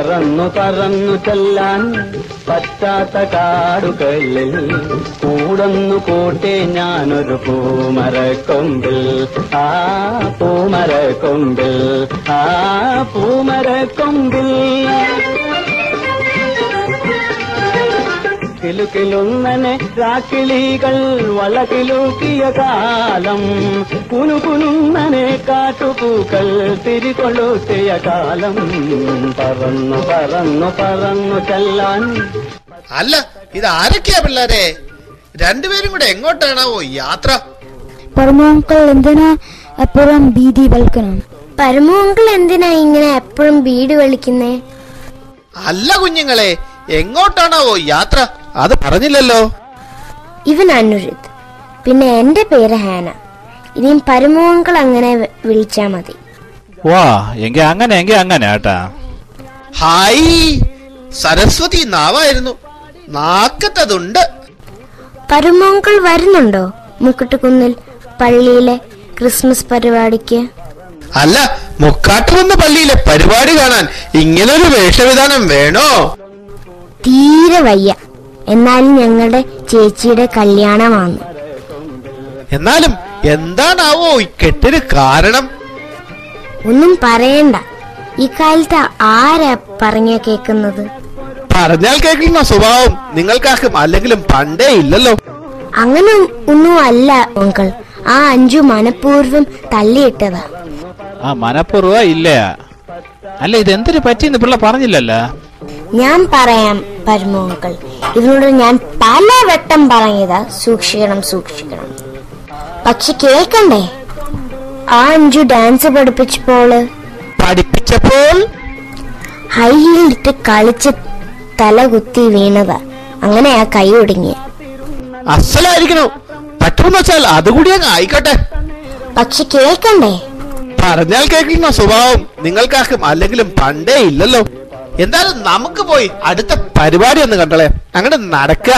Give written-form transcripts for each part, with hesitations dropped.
പറന്നു പറന്നു ചെല്ലാൻ പറ്റാത്ത കാടുകളിൽ കൂടൊന്നു കൂട്ടി ഞാനൊരു പൂമരക്കൊമ്പിൽ ആ പൂമരക്കൊമ്പിൽ ആ പൂമരക്കൊമ്പിൽ കിലുകിലുന്നനെ രാക്കിളികൾ വളകിലുക്കിയ കാലം കുനുകുനുന്നനെ കാട്ടുപൂക്കൾ തിരികൊളുത്തിയ കാലം പറന്നു പറന്നു പറന്നു ചെല്ലാൻ. അല്ല, ഇത് ആരൊക്കെയാ പിള്ളേരെ? രണ്ടുപേരും കൂടെ എങ്ങോട്ടാണാവോ യാത്ര? പരമോങ്കൾ എന്തിനാ എപ്പോഴും ബീഡി വലിക്കണം? പരമോങ്കൾ എന്തിനാ ഇങ്ങനെ എപ്പോഴും ബീഡി വലിക്കുന്നേ? അല്ല കുഞ്ഞുങ്ങളെ, എങ്ങോട്ടാണാവോ യാത്ര? അത് പറഞ്ഞില്ലല്ലോ. ഇവൻ അനുരുത്, പിന്നെ എന്റെ പേര് ഹാന. ഇനിയും പരമോങ്കൾ അങ്ങനെ വിളിച്ചാ മതി. വാ, എങ്കി അങ്ങനെ ഏട്ടാ. ഹായ്, സരസ്വതി നാവായിരുന്നു, നാക്കത്തതുണ്ട്. പരമോങ്കൾ വരുന്നുണ്ടോ മുക്കുട്ടുകുന്നിൽ പള്ളിയിലെ ക്രിസ്മസ് പരിപാടിക്ക്? അല്ല, മുക്കാട്ടുകുന്ന് പള്ളിയിലെ പരിപാടി കാണാൻ ഇങ്ങനൊരു വേഷവിധാനം വേണോ? തീരെ വയ്യ. എന്നാലും ഞങ്ങളുടെ ചേച്ചിയുടെ കല്യാണമാണ്. എന്നാലും എന്താണാവോ ഈ കെട്ടിന് കാരണം? ഒന്നും പറയണ്ട. ഈ കാലത്ത് ആരാ പറഞ്ഞ കേക്കുന്നത്? പറഞ്ഞാൽ കേൾക്കുന്ന സ്വഭാവം നിങ്ങൾക്കാർക്കും അല്ലെങ്കിലും പണ്ടേ ഇല്ലല്ലോ. അങ്ങനെ ഒന്നും അല്ല അങ്കിൾ. ആ അഞ്ചു മനഃപൂർവ്വം തള്ളിയിട്ടതാ. ആ മനഃപൂർവ്വ ഇല്ല. അല്ല, ഇതെന്തിനു പറ്റിയെന്ന് പിള്ള പറഞ്ഞില്ലല്ലോ. ഞാൻ പറയാം പരമോങ്കൾ, ഇതിനോട് ഞാൻ പലവട്ടം പറഞ്ഞതാ സൂക്ഷിക്കണം. പക്ഷെ കേൾക്കണ്ടേ? ആ അഞ്ചു ഡാൻസ് പഠിപ്പിച്ചപ്പോൾ ഹൈ ഹീൽ ഇട്ട് കളിച്ച് തല കുത്തി വീണതാ. അങ്ങനെ ആ കൈ ഒടുങ്ങി. അസലായിരിക്കണോ? പറ്റുമെന്ന് വെച്ചാൽ അതുകൂടി അങ്ങ് ആയിക്കോട്ടെ. പക്ഷെ കേൾക്കണ്ടേ? പറഞ്ഞാൽ കേൾക്കുന്ന സ്വഭാവം നിങ്ങൾക്കാർക്കും അല്ലെങ്കിലും പണ്ടേ ഇല്ലല്ലോ. എന്തായാലും നമുക്ക് പോയി അടുത്ത പരിപാടി ഒന്ന് കണ്ടോളെ. അങ്ങനെ നടക്കുക.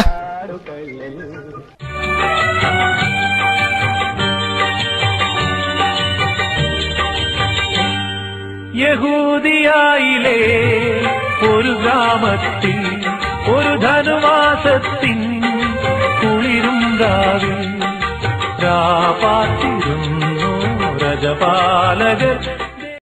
യഹൂദിയായിലെ ഒരു ഗ്രാമത്തിൽ ഒരു ധനുമാസത്തിൻ കുളിരും രാവിൽ രാപാത്തിരുന്നു രജപാലകർ